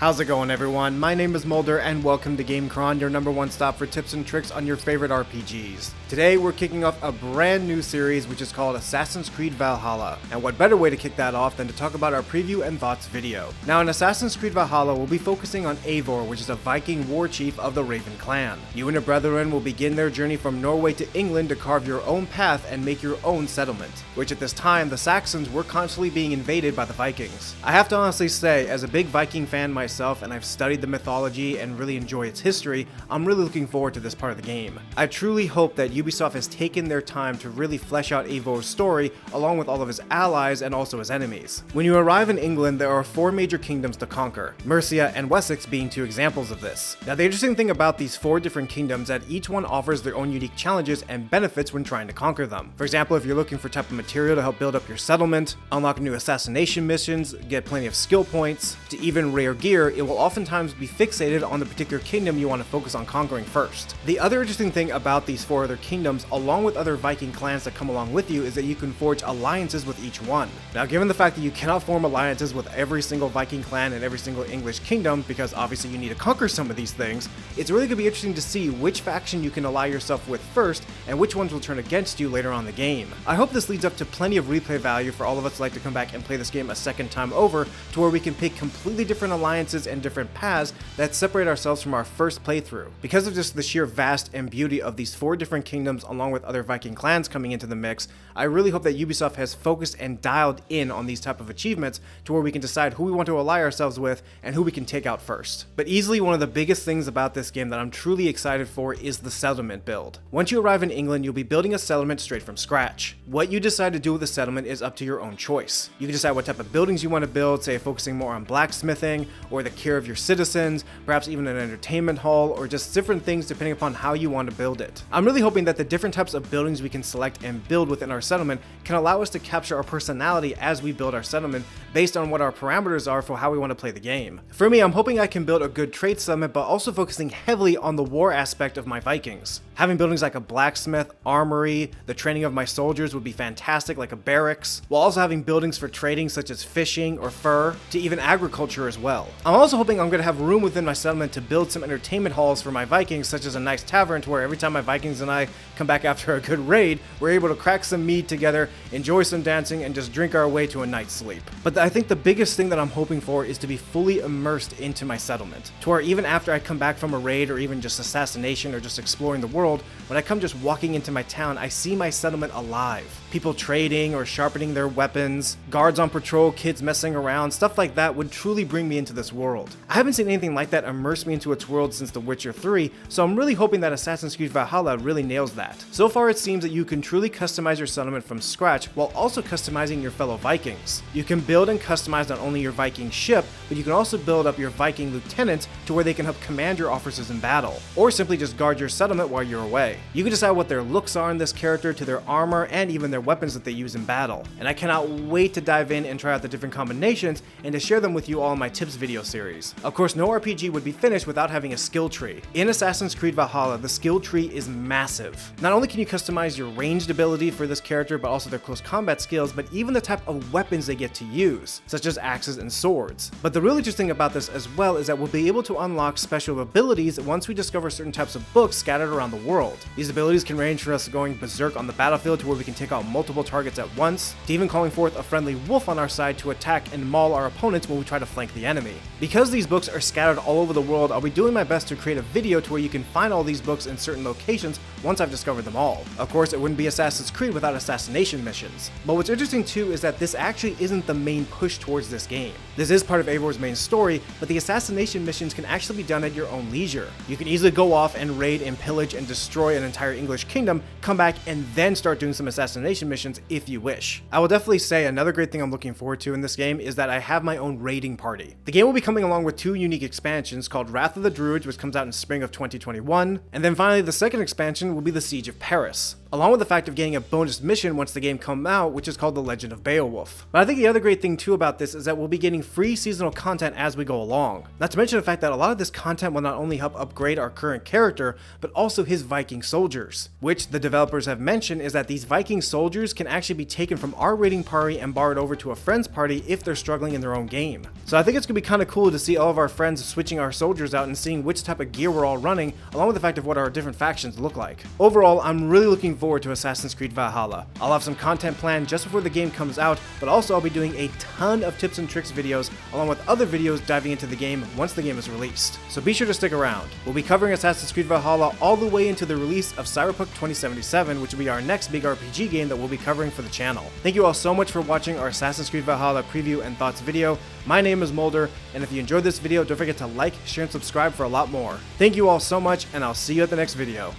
How's it going, everyone? My name is Mulder and welcome to GameChron, your #1 stop for tips and tricks on your favorite RPGs. Today we're kicking off a brand new series which is called Assassin's Creed Valhalla, and what better way to kick that off than to talk about our preview and thoughts video. Now in Assassin's Creed Valhalla we'll be focusing on Eivor, which is a Viking war chief of the Raven clan. You and your brethren will begin their journey from Norway to England to carve your own path and make your own settlement, which at this time the Saxons were constantly being invaded by the Vikings. I have to honestly say, as a big Viking fan myself, and I've studied the mythology and really enjoy its history, I'm really looking forward to this part of the game. I truly hope that Ubisoft has taken their time to really flesh out Eivor's story along with all of his allies and also his enemies. When you arrive in England, there are 4 major kingdoms to conquer, Mercia and Wessex being 2 examples of this. Now the interesting thing about these 4 different kingdoms is that each one offers their own unique challenges and benefits when trying to conquer them. For example, if you're looking for type of material to help build up your settlement, unlock new assassination missions, get plenty of skill points, to even rare gear, it will oftentimes be fixated on the particular kingdom you want to focus on conquering first. The other interesting thing about these 4 other kingdoms, along with other Viking clans that come along with you, is that you can forge alliances with each one. Now given the fact that you cannot form alliances with every single Viking clan and every single English kingdom, because obviously you need to conquer some of these things, it's really going to be interesting to see which faction you can ally yourself with first and which ones will turn against you later on in the game. I hope this leads up to plenty of replay value for all of us who like to come back and play this game a second time over, to where we can pick completely different alliances and different paths that separate ourselves from our first playthrough. Because of just the sheer vast and beauty of these 4 different kingdoms along with other Viking clans coming into the mix, I really hope that Ubisoft has focused and dialed in on these type of achievements to where we can decide who we want to ally ourselves with and who we can take out first. But easily one of the biggest things about this game that I'm truly excited for is the settlement build. Once you arrive in England, you'll be building a settlement straight from scratch. What you decide to do with the settlement is up to your own choice. You can decide what type of buildings you want to build, say focusing more on blacksmithing or the care of your citizens, perhaps even an entertainment hall, or just different things depending upon how you want to build it. I'm really hoping that the different types of buildings we can select and build within our settlement can allow us to capture our personality as we build our settlement based on what our parameters are for how we want to play the game. For me, I'm hoping I can build a good trade settlement, but also focusing heavily on the war aspect of my Vikings. Having buildings like a blacksmith, armory, the training of my soldiers would be fantastic, like a barracks, while also having buildings for trading such as fishing or fur, to even agriculture as well. I'm also hoping I'm going to have room within my settlement to build some entertainment halls for my Vikings, such as a nice tavern to where every time my Vikings and I come back after a good raid, we're able to crack some mead together, enjoy some dancing, and just drink our way to a night's sleep. But I think the biggest thing that I'm hoping for is to be fully immersed into my settlement, to where even after I come back from a raid or even just assassination or just exploring the world, when I come just walking into my town, I see my settlement alive. People trading or sharpening their weapons, guards on patrol, kids messing around, stuff like that would truly bring me into this world. I haven't seen anything like that immerse me into its world since The Witcher 3, so I'm really hoping that Assassin's Creed Valhalla really nails that. So far it seems that you can truly customize your settlement from scratch while also customizing your fellow Vikings. You can build and customize not only your Viking ship, but you can also build up your Viking lieutenants to where they can help command your officers in battle, or simply just guard your settlement while you're away. You can decide what their looks are in this character, to their armor, and even their weapons that they use in battle. And I cannot wait to dive in and try out the different combinations and to share them with you all in my tips video series. Of course, no RPG would be finished without having a skill tree. In Assassin's Creed Valhalla, the skill tree is massive. Not only can you customize your ranged ability for this character, but also their close combat skills, but even the type of weapons they get to use, such as axes and swords. But the really interesting about this as well is that we'll be able to unlock special abilities once we discover certain types of books scattered around the world. These abilities can range from us going berserk on the battlefield to where we can take out multiple targets at once, to even calling forth a friendly wolf on our side to attack and maul our opponents when we try to flank the enemy. Because these books are scattered all over the world, I'll be doing my best to create a video to where you can find all these books in certain locations once I've discovered them all. Of course, it wouldn't be Assassin's Creed without assassination missions. But what's interesting too is that this actually isn't the main push towards this game. This is part of Eivor's main story, but the assassination missions can actually be done at your own leisure. You can easily go off and raid and pillage and destroy an entire English kingdom, come back, and then start doing some assassination missions if you wish. I will definitely say another great thing I'm looking forward to in this game is that I have my own raiding party. The game will be coming along with 2 unique expansions called Wrath of the Druids, which comes out in spring of 2021, and then finally the second expansion will be the Siege of Paris. along with the fact of getting a bonus mission once the game comes out, which is called The Legend of Beowulf. But I think the other great thing too about this is that we'll be getting free seasonal content as we go along. Not to mention the fact that a lot of this content will not only help upgrade our current character, but also his Viking soldiers, which the developers have mentioned is that these Viking soldiers can actually be taken from our raiding party and borrowed over to a friend's party if they're struggling in their own game. So I think it's gonna be kind of cool to see all of our friends switching our soldiers out and seeing which type of gear we're all running, along with the fact of what our different factions look like. Overall, I'm really looking forward to Assassin's Creed Valhalla. I'll have some content planned just before the game comes out, but also I'll be doing a ton of tips and tricks videos, along with other videos diving into the game once the game is released. So be sure to stick around. We'll be covering Assassin's Creed Valhalla all the way into the release of Cyberpunk 2077, which will be our next big RPG game that we'll be covering for the channel. Thank you all so much for watching our Assassin's Creed Valhalla preview and thoughts video. My name is Mulder, and if you enjoyed this video, don't forget to like, share, and subscribe for a lot more. Thank you all so much, and I'll see you at the next video.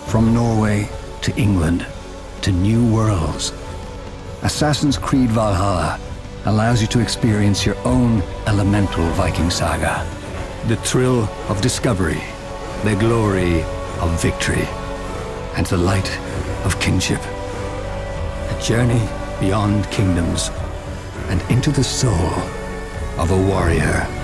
From Norway to England to new worlds, Assassin's Creed Valhalla allows you to experience your own elemental Viking saga. The thrill of discovery, the glory of victory, and the light of kinship. A journey beyond kingdoms and into the soul of a warrior.